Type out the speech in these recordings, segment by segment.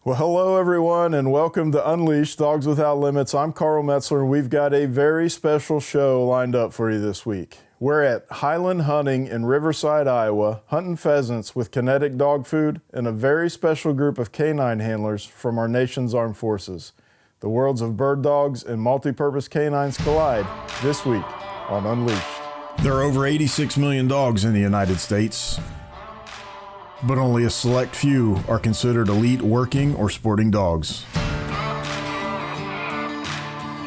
Well, hello everyone, and welcome to Unleashed Dogs Without Limits. I'm Carl Metzler, and we've got a very special show lined up for you this week. We're at Highland Hunting in Riverside, Iowa, hunting pheasants with Kinetic Dog Food and a very special group of canine handlers from our nation's armed forces. The worlds of bird dogs and multi-purpose canines collide this week on Unleashed. There are over 86 million dogs in the United States, but only a select few are considered elite working or sporting dogs.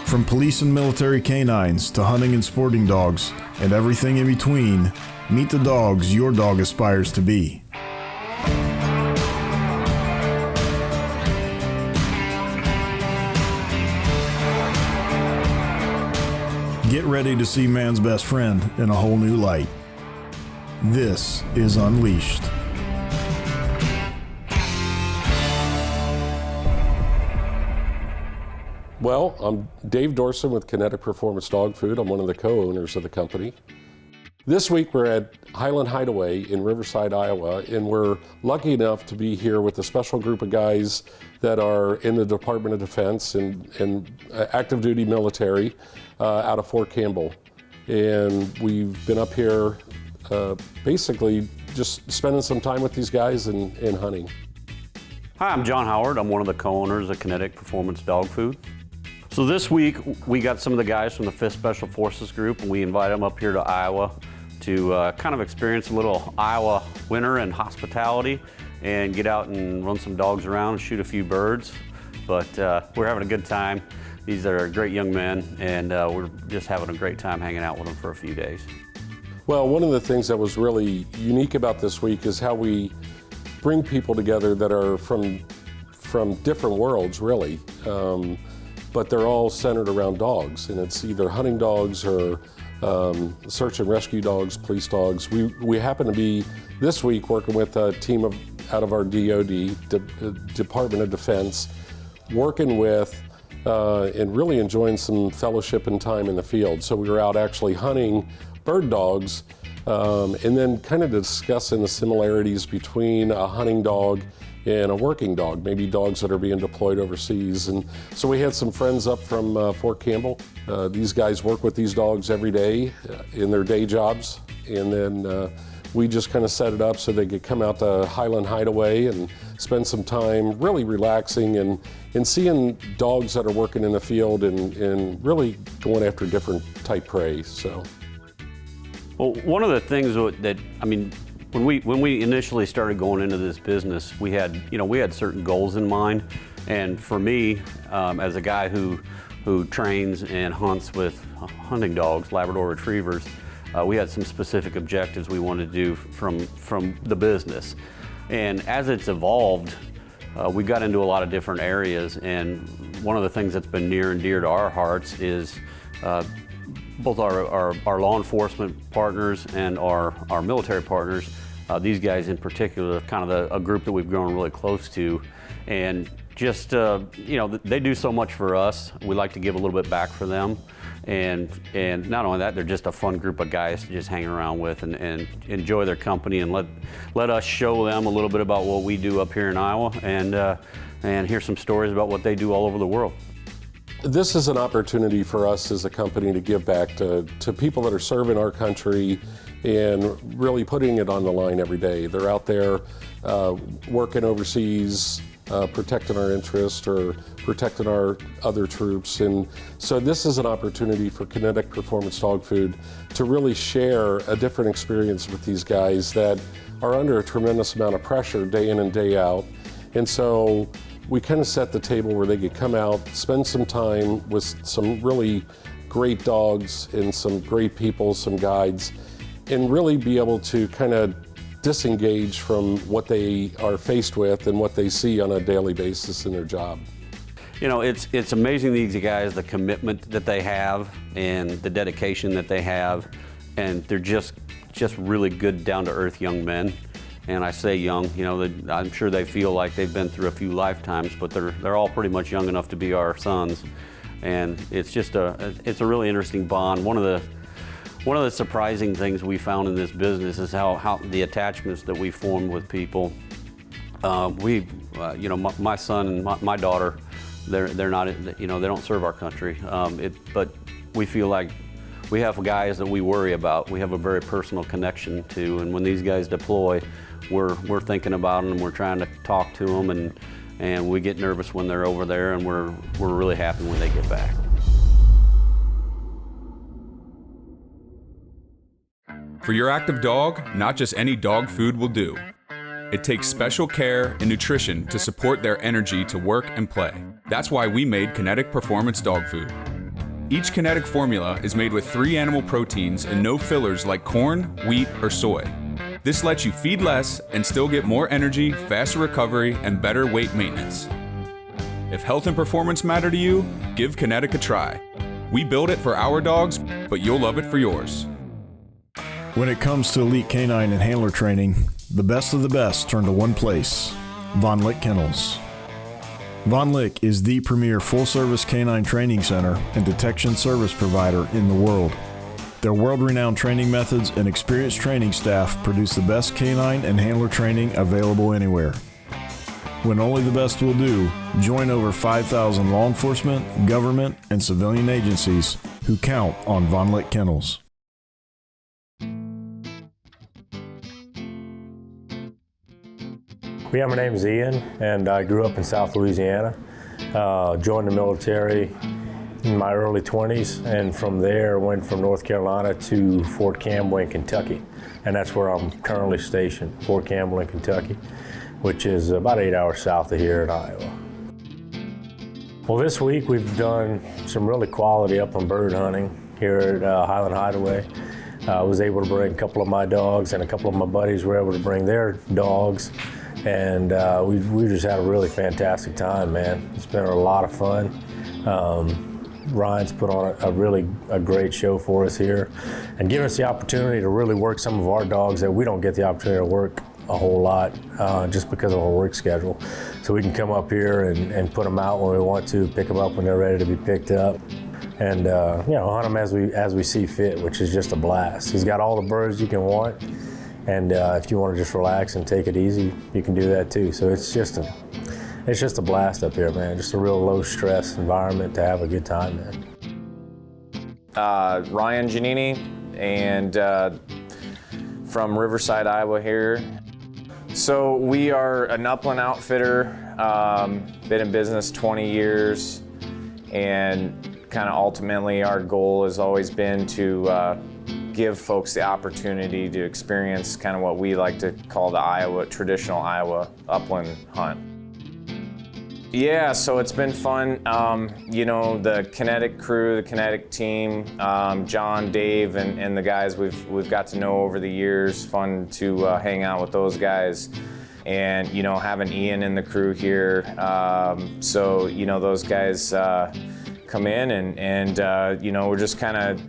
From police and military canines to hunting and sporting dogs and everything in between, meet the dogs your dog aspires to be. Get ready to see man's best friend in a whole new light. This is Unleashed. Well, I'm Dave Dorson with Kinetic Performance Dog Food. I'm one of the co-owners of the company. This week we're at Highland Hideaway in Riverside, Iowa, and we're lucky enough to be here with a special group of guys that are in the Department of Defense and active duty military out of Fort Campbell. And we've been up here basically just spending some time with these guys and hunting. Hi, I'm John Howard. I'm one of the co-owners of Kinetic Performance Dog Food. So this week, we got some of the guys from the 5th Special Forces Group, and we invited them up here to Iowa to kind of experience a little Iowa winter and hospitality and get out and run some dogs around and shoot a few birds. But we're having a good time. These are great young men, and we're just having a great time hanging out with them for a few days. Well, one of the things that was really unique about this week is how we bring people together that are from different worlds, really. But they're all centered around dogs, and it's either hunting dogs or search and rescue dogs, police dogs. We happen to be this week working with a team out of our DoD, Department of Defense, working with and really enjoying some fellowship and time in the field. So we were out actually hunting bird dogs and then kind of discussing the similarities between a hunting dog and a working dog, maybe dogs that are being deployed overseas. And so we had some friends up from Fort Campbell. These guys work with these dogs every day in their day jobs. And then we just kind of set it up so they could come out to Highland Hideaway and spend some time really relaxing and seeing dogs that are working in the field and really going after different type prey. So. Well, one of the things that, I mean, when we initially started going into this business, we had certain goals in mind. And for me, as a guy who trains and hunts with hunting dogs, Labrador Retrievers, we had some specific objectives we wanted to do from the business. And as it's evolved, we got into a lot of different areas. And one of the things that's been near and dear to our hearts is both our law enforcement partners and our military partners. These guys in particular, kind of a group that we've grown really close to, and just they do so much for us. We like to give a little bit back for them, and not only that, they're just a fun group of guys to just hang around with and enjoy their company and let us show them a little bit about what we do up here in Iowa and hear some stories about what they do all over the world. This is an opportunity for us as a company to give back to people that are serving our country and really putting it on the line every day. They're out there working overseas, protecting our interests or protecting our other troops. And so this is an opportunity for Kinetic Performance Dog Food to really share a different experience with these guys that are under a tremendous amount of pressure day in and day out. And so we kind of set the table where they could come out, spend some time with some really great dogs and some great people, some guides, and really be able to kind of disengage from what they are faced with and what they see on a daily basis in their job. You know, it's amazing, these guys, the commitment that they have and the dedication that they have, and they're just really good, down-to-earth young men. And I say young, I'm sure they feel like they've been through a few lifetimes, but they're all pretty much young enough to be our sons. And it's a really interesting bond. One of the surprising things we found in this business is how the attachments that we form with people My son and my daughter, they're not, they don't serve our country. But we feel like we have guys that we worry about. We have a very personal connection to, and when these guys deploy, we're thinking about them, and we're trying to talk to them, and we get nervous when they're over there, and we're really happy when they get back. For your active dog, not just any dog food will do. It takes special care and nutrition to support their energy to work and play. That's why we made Kinetic Performance Dog Food. Each Kinetic formula is made with 3 animal proteins and no fillers like corn, wheat, or soy. This lets you feed less and still get more energy, faster recovery, and better weight maintenance. If health and performance matter to you, give Kinetic a try. We build it for our dogs, but you'll love it for yours. When it comes to elite canine and handler training, the best of the best turn to one place, Von Lick Kennels. Von Lick is the premier full-service canine training center and detection service provider in the world. Their world-renowned training methods and experienced training staff produce the best canine and handler training available anywhere. When only the best will do, join over 5,000 law enforcement, government, and civilian agencies who count on Von Lick Kennels. Yeah, my name is Ian, and I grew up in South Louisiana. Joined the military in my early 20s, and from there went from North Carolina to Fort Campbell in Kentucky. And that's where I'm currently stationed, Fort Campbell in Kentucky, which is about 8 hours south of here in Iowa. Well, this week we've done some really quality upland bird hunting here at Highland Hideaway. I was able to bring a couple of my dogs, and a couple of my buddies were able to bring their dogs. And we just had a really fantastic time, man. It's been a lot of fun. Ryan's put on a great show for us here and given us the opportunity to really work some of our dogs that we don't get the opportunity to work a whole lot just because of our work schedule. So we can come up here and put them out when we want to, pick them up when they're ready to be picked up, and hunt them as we see fit, which is just a blast. He's got all the birds you can want. And if you want to just relax and take it easy, you can do that too. So it's just a blast up here, man. Just a real low stress environment to have a good time, man. Ryan Giannini, and from Riverside, Iowa here. So we are an upland outfitter, been in business 20 years, and kind of ultimately our goal has always been to give folks the opportunity to experience kind of what we like to call the traditional Iowa upland hunt. Yeah, so it's been fun. The Kinetic crew, the Kinetic team, John, Dave, and the guys we've got to know over the years. Fun to hang out with those guys, and having Ian in the crew here. So those guys come in, and we're just kind of.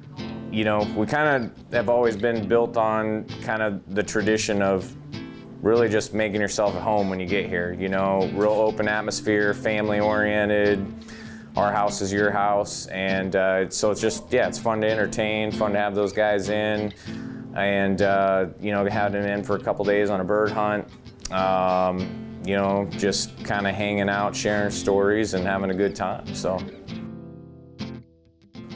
We kind of have always been built on kind of the tradition of really just making yourself at home when you get here. Real open atmosphere, family oriented. Our house is your house, and so it's just it's fun to entertain, fun to have those guys in, and have them in for a couple days on a bird hunt. Just kind of hanging out, sharing stories, and having a good time. So.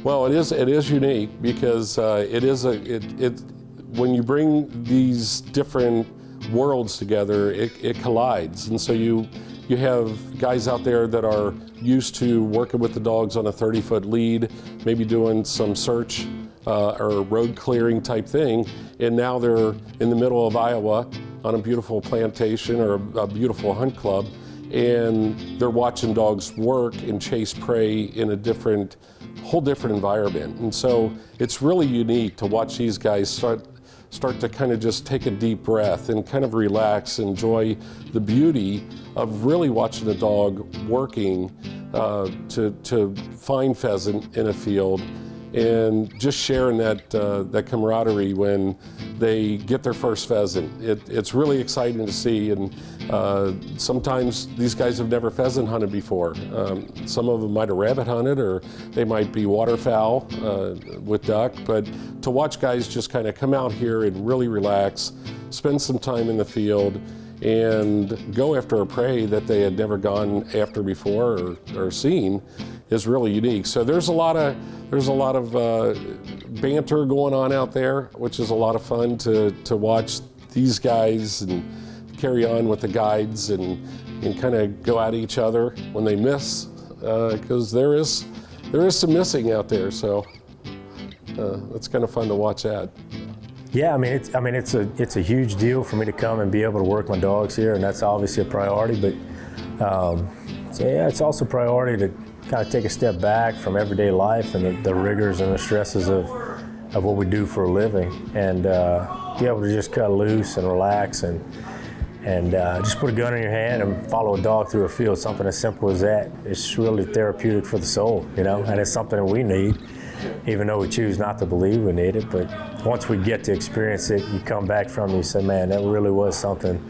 Well, it is unique because when you bring these different worlds together, it collides, and so you have guys out there that are used to working with the dogs on a 30-foot lead, maybe doing some search or road clearing type thing, and now they're in the middle of Iowa on a beautiful plantation or a beautiful hunt club, and they're watching dogs work and chase prey in a whole different environment. And so it's really unique to watch these guys start to kind of just take a deep breath and kind of relax, enjoy the beauty of really watching a dog working to find pheasant in a field, and just sharing that camaraderie when they get their first pheasant. It's really exciting to see, and sometimes these guys have never pheasant hunted before. Some of them might have rabbit hunted, or they might be waterfowl with duck, but to watch guys just kind of come out here and really relax, spend some time in the field, and go after a prey that they had never gone after before or seen is really unique. So there's a lot of banter going on out there, which is a lot of fun to watch these guys and carry on with the guides and kind of go at each other when they miss, because there is some missing out there. So it's kind of fun to watch that. Yeah, it's a huge deal for me to come and be able to work my dogs here, and that's obviously a priority. But it's also a priority to kind of take a step back from everyday life and the rigors and the stresses of what we do for a living, and be able to just cut loose and relax and just put a gun in your hand and follow a dog through a field. Something as simple as that. It's really therapeutic for the soul, and it's something that we need, even though we choose not to believe we need it. But once we get to experience it, you come back from it and you say, man, that really was something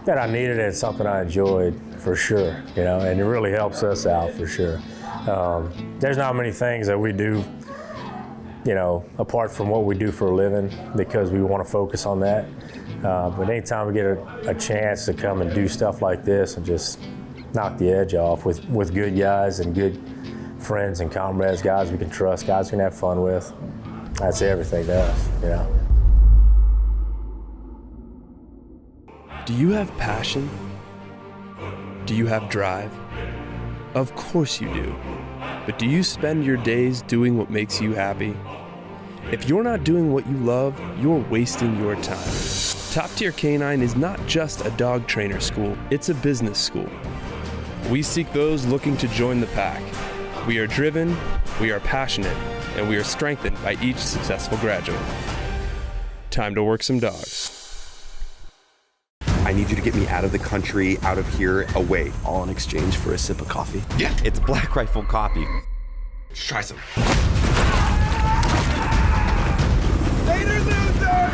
that I needed and something I enjoyed for sure, and it really helps us out for sure. There's not many things that we do, apart from what we do for a living, because we want to focus on that. But anytime we get a chance to come and do stuff like this and just knock the edge off with good guys and good friends and comrades, guys we can trust, guys we can have fun with, that's everything to us, Do you have passion? Do you have drive? Of course you do. But do you spend your days doing what makes you happy? If you're not doing what you love, you're wasting your time. Top Tier Canine is not just a dog trainer school, it's a business school. We seek those looking to join the pack. We are driven, we are passionate, and we are strengthened by each successful graduate. Time to work some dogs. I need you to get me out of the country, out of here, away. All in exchange for a sip of coffee? Yeah, it's Black Rifle coffee. Let's try some. Later, loser!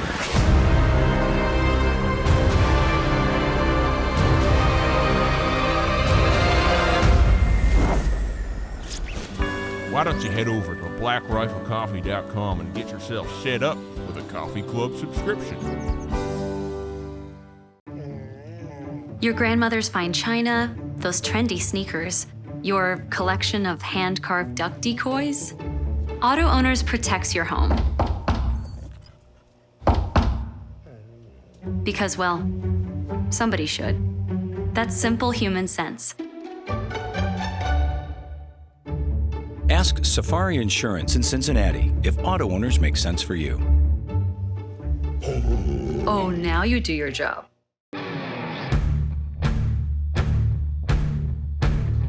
Why don't you head over to blackriflecoffee.com and get yourself set up with a coffee club subscription. Your grandmother's fine china, those trendy sneakers, your collection of hand-carved duck decoys. Auto Owners protects your home. Because, well, somebody should. That's simple human sense. Ask Safari Insurance in Cincinnati if auto owners make sense for you. Oh, now you do your job.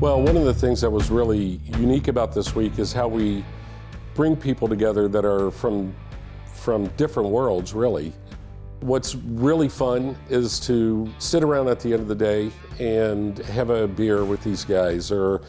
Well, one of the things that was really unique about this week is how we bring people together that are from different worlds, really. What's really fun is to sit around at the end of the day and have a beer with these guys, or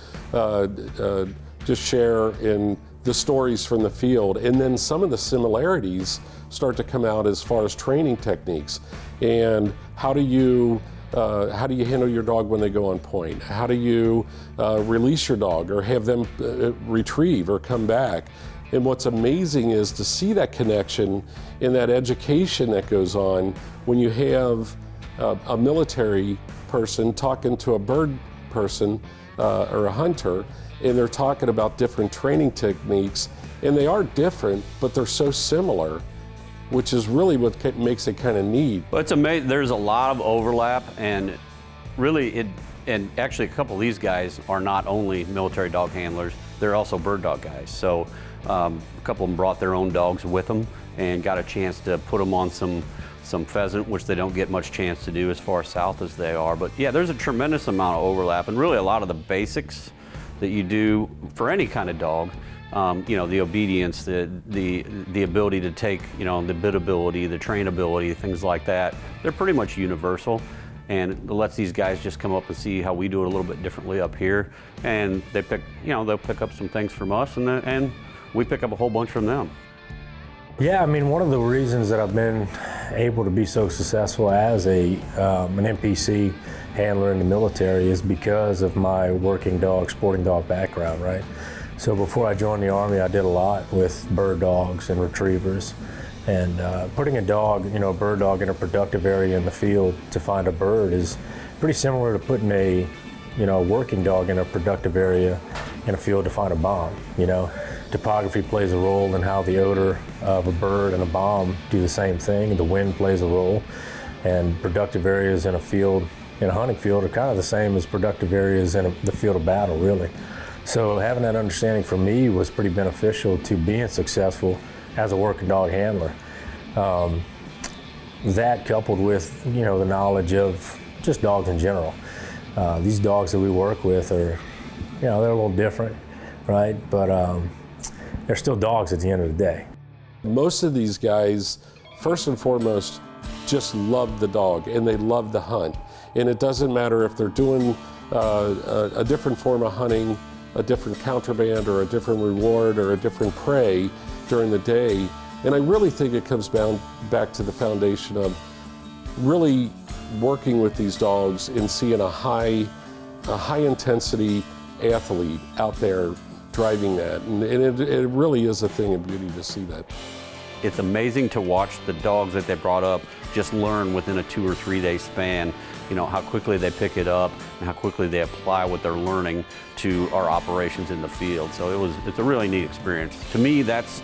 just share in the stories from the field. And then some of the similarities start to come out as far as training techniques. And how do you handle your dog when they go on point? How do you release your dog or have them retrieve or come back? And what's amazing is to see that connection and that education that goes on when you have a military person talking to a bird person or a hunter, and they're talking about different training techniques, and they are different, but they're so similar, which is really what makes it kind of neat. Well, it's amazing. There's a lot of overlap, and really, and actually a couple of these guys are not only military dog handlers, they're also bird dog guys. So a couple of them brought their own dogs with them and got a chance to put them on some pheasant, which they don't get much chance to do as far south as they are. But yeah, there's a tremendous amount of overlap, and really a lot of the basics that you do for any kind of dog. The obedience, the ability to take, the biddability, the trainability, things like that, they're pretty much universal. And it lets these guys just come up and see how we do it a little bit differently up here. And they they'll pick up some things from us, and we pick up a whole bunch from them. Yeah, one of the reasons that I've been able to be so successful as an NPC handler in the military is because of my working dog, sporting dog background, right? So before I joined the Army, I did a lot with bird dogs and retrievers. And putting a dog, you know, a bird dog in a productive area in the field to find a bird is pretty similar to putting a, you know, working dog in a productive area in a field to find a bomb. You know, topography plays a role in how the odor of a bird and a bomb do the same thing. The wind plays a role, and productive areas in a field, in a hunting field, are kind of the same as productive areas in the field of battle, really. So having that understanding for me was pretty beneficial to being successful as a working dog handler. That coupled with, you know, the knowledge of just dogs in general. These dogs that we work with are, you know, they're a little different, right? But they're still dogs at the end of the day. Most of these guys, first and foremost, just love the dog and they love the hunt. And it doesn't matter if they're doing a different form of hunting, a different contraband or a different reward or a different prey during the day. And I really think it comes back to the foundation of really working with these dogs and seeing a high intensity athlete out there driving that. And it really is a thing of beauty to see that. It's amazing to watch the dogs that they brought up just learn within a 2 or 3 day span, you know, how quickly they pick it up and how quickly they apply what they're learning to our operations in the field. So it's a really neat experience. To me, that's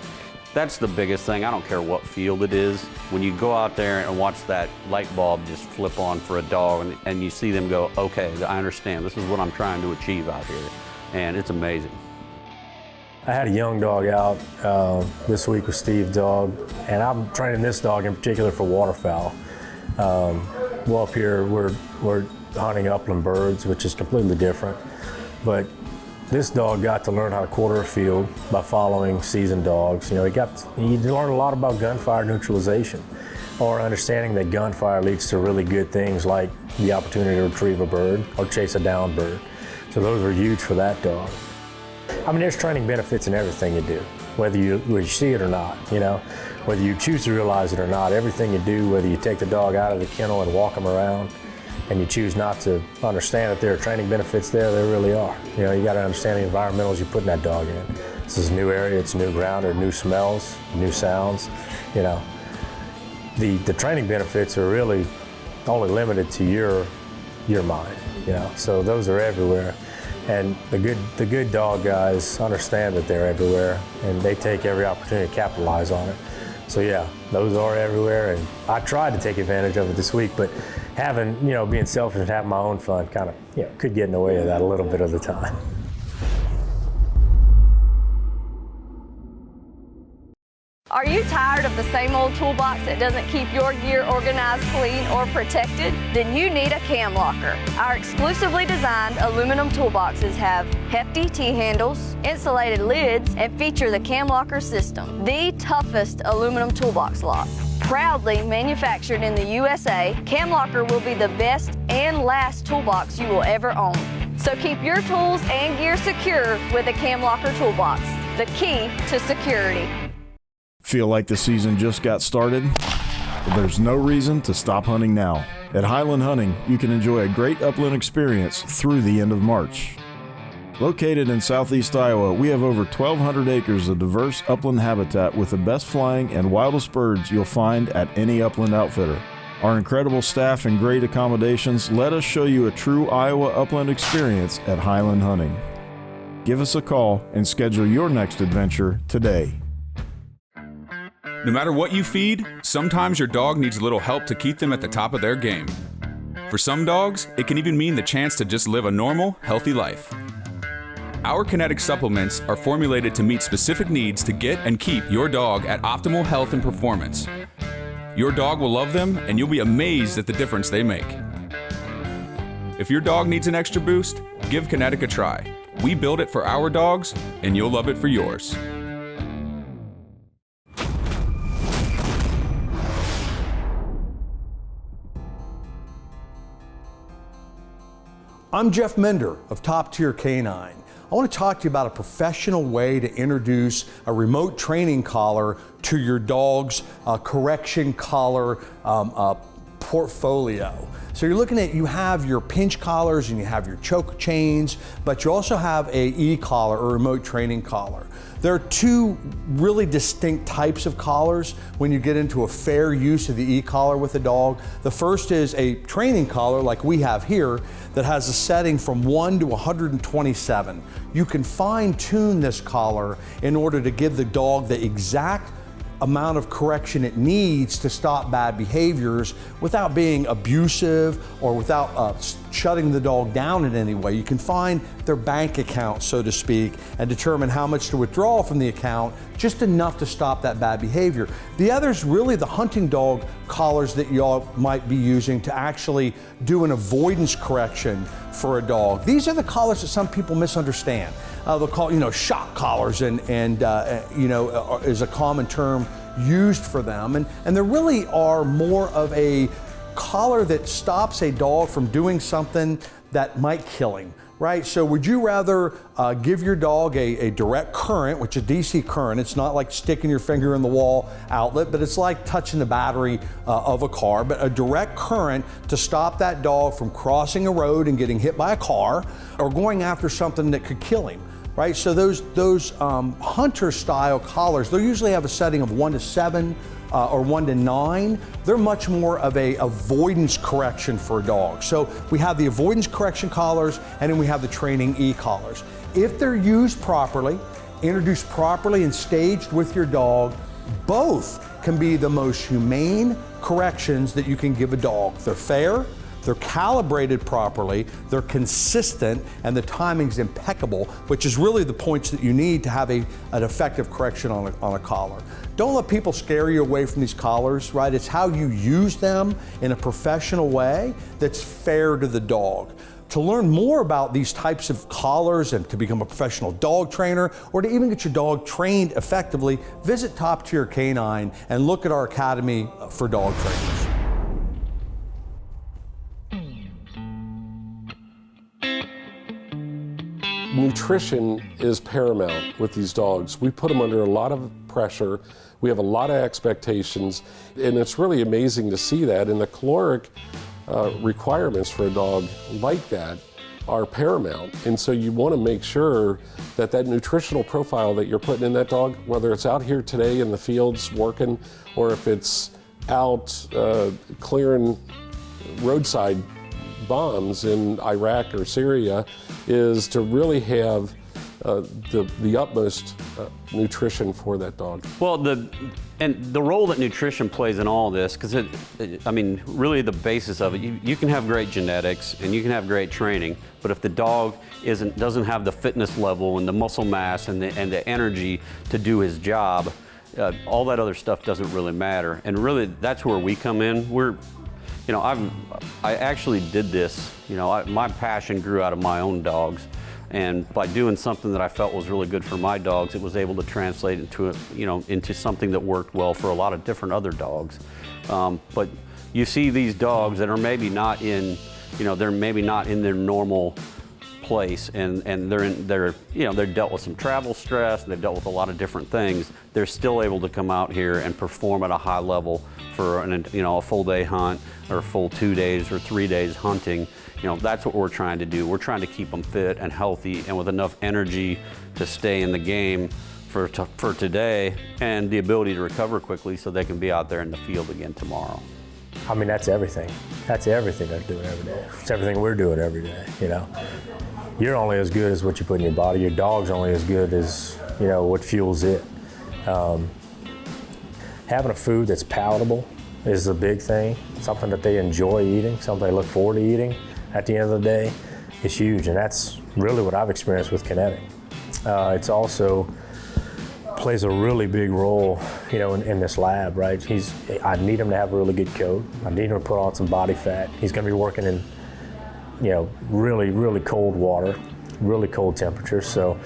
the biggest thing. I don't care what field it is. When you go out there and watch that light bulb just flip on for a dog and you see them go, okay, I understand. This is what I'm trying to achieve out here. And it's amazing. I had a young dog out this week with Steve's dog, and I'm training this dog in particular for waterfowl. Well, up here we're hunting upland birds, which is completely different. But this dog got to learn how to quarter a field by following seasoned dogs. You know, he learned a lot about gunfire neutralization, or understanding that gunfire leads to really good things like the opportunity to retrieve a bird or chase a downed bird. So those are huge for that dog. I mean, there's training benefits in everything you do, whether you see it or not, you know, whether you choose to realize it or not. Everything you do, whether you take the dog out of the kennel and walk him around, and you choose not to understand that there are training benefits there really are. You know, you got to understand the environmentals you're putting that dog in. This is a new area, it's new ground, there are new smells, new sounds, you know. The training benefits are really only limited to your mind, you know, so those are everywhere. And the good dog guys understand that they're everywhere, and they take every opportunity to capitalize on it. So yeah, those are everywhere, and I tried to take advantage of it this week, but being selfish and having my own fun kind of, you know, could get in the way of that a little bit of the time. Are you tired of the same old toolbox that doesn't keep your gear organized, clean, or protected? Then you need a cam locker. Our exclusively designed aluminum toolboxes have hefty T-handles, insulated lids, and feature the cam locker system, the toughest aluminum toolbox lock. Proudly manufactured in the USA, Cam Locker will be the best and last toolbox you will ever own. So keep your tools and gear secure with a Cam Locker toolbox, the key to security. Feel like the season just got started? Well, there's no reason to stop hunting now. At Highland Hunting, you can enjoy a great upland experience through the end of March. Located in southeast Iowa, we have over 1,200 acres of diverse upland habitat with the best flying and wildest birds you'll find at any upland outfitter. Our incredible staff and great accommodations let us show you a true Iowa upland experience at Highland Hunting. Give us a call and schedule your next adventure today. No matter what you feed, sometimes your dog needs a little help to keep them at the top of their game. For some dogs, it can even mean the chance to just live a normal, healthy life. Our Kinetic Supplements are formulated to meet specific needs to get and keep your dog at optimal health and performance. Your dog will love them, and you'll be amazed at the difference they make. If your dog needs an extra boost, give Kinetic a try. We build it for our dogs, and you'll love it for yours. I'm Jeff Mender of Top Tier Canine. I want to talk to you about a professional way to introduce a remote training collar to your dog's correction collar portfolio. So you're looking at, you have your pinch collars and you have your choke chains, but you also have a e-collar or remote training collar. There are two really distinct types of collars when you get into a fair use of the e-collar with a dog. The first is a training collar like we have here that has a setting from 1 to 127. You can fine tune this collar in order to give the dog the exact amount of correction it needs to stop bad behaviors without being abusive or without shutting the dog down in any way. You can find their bank account, so to speak, and determine how much to withdraw from the account, just enough to stop that bad behavior. The other is really the hunting dog collars that y'all might be using to actually do an avoidance correction for a dog. These are the collars that some people misunderstand. They'll call, shock collars and is a common term used for them. And there really are more of a collar that stops a dog from doing something that might kill him, right? So would you rather give your dog a direct current, which is DC current? It's not like sticking your finger in the wall outlet, but it's like touching the battery of a car, but a direct current to stop that dog from crossing a road and getting hit by a car or going after something that could kill him. Right, so those hunter style collars, they'll usually have a setting of 1 to 7 or 1 to 9. They're much more of a avoidance correction for a dog. So we have the avoidance correction collars, and then we have the training e-collars. If they're used properly, introduced properly and staged with your dog, both can be the most humane corrections that you can give a dog. They're fair, they're calibrated properly, they're consistent, and the timing's impeccable, which is really the points that you need to have an effective correction on a collar. Don't let people scare you away from these collars, right? It's how you use them in a professional way that's fair to the dog. To learn more about these types of collars and to become a professional dog trainer or to even get your dog trained effectively, visit Top Tier Canine and look at our Academy for Dog Trainers. Nutrition is paramount with these dogs. We put them under a lot of pressure. We have a lot of expectations, and it's really amazing to see that. And the caloric requirements for a dog like that are paramount. And so you want to make sure that that nutritional profile that you're putting in that dog, whether it's out here today in the fields working, or if it's out clearing roadside bombs in Iraq or Syria, is to really have the utmost nutrition for that dog. Well, the role that nutrition plays in all this, because really the basis of it, you can have great genetics and you can have great training, but if the dog doesn't have the fitness level and the muscle mass and the energy to do his job, all that other stuff doesn't really matter. And really, that's where we come in. I actually did this. My passion grew out of my own dogs, and by doing something that I felt was really good for my dogs, it was able to translate into something that worked well for a lot of different other dogs. But you see these dogs that are maybe not in, they're maybe not in their normal place, and they're dealt with some travel stress, and they've dealt with a lot of different things. They're still able to come out here and perform at a high level for a full day hunt or a full 2 days or 3 days hunting. That's what we're trying to do. We're trying to keep them fit and healthy and with enough energy to stay in the game for today, and the ability to recover quickly so they can be out there in the field again tomorrow. I mean, that's everything. That's everything they're doing every day. It's everything we're doing every day, You're only as good as what you put in your body. Your dog's only as good as, what fuels it. Having a food that's palatable is a big thing. Something that they enjoy eating, something they look forward to eating at the end of the day is huge. And that's really what I've experienced with Kinetic. It's also plays a really big role, in this lab, right? I need him to have a really good coat. I need him to put on some body fat. He's gonna be working in, really, really cold water, really cold temperatures. So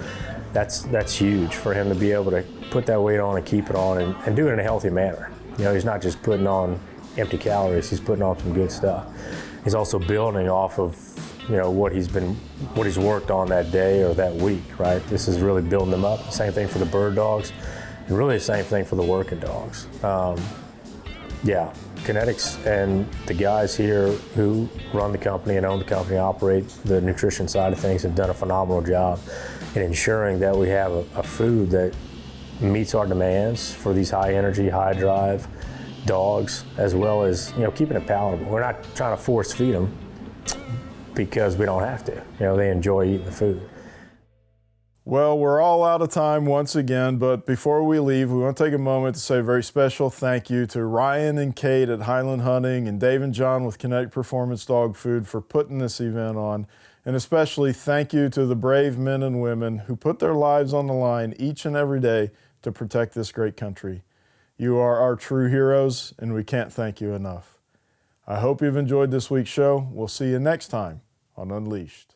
that's huge for him to be able to put that weight on and keep it on and do it in a healthy manner. He's not just putting on empty calories, he's putting on some good stuff. He's also building off of, what he's worked on that day or that week, right? This is really building them up. Same thing for the bird dogs, and really the same thing for the working dogs. Yeah, Kinetics and the guys here who run the company and own the company, operate the nutrition side of things, have done a phenomenal job in ensuring that we have a food that meets our demands for these high energy, high drive dogs, as well as, you know, keeping it palatable. We're not trying to force feed them because we don't have to. You know, they enjoy eating the food. Well, we're all out of time once again, but before we leave, we want to take a moment to say a very special thank you to Ryan and Kate at Highland Hunting and Dave and John with Kinetic Performance Dog Food for putting this event on. And especially thank you to the brave men and women who put their lives on the line each and every day to protect this great country. You are our true heroes, and we can't thank you enough. I hope you've enjoyed this week's show. We'll see you next time on Unleashed.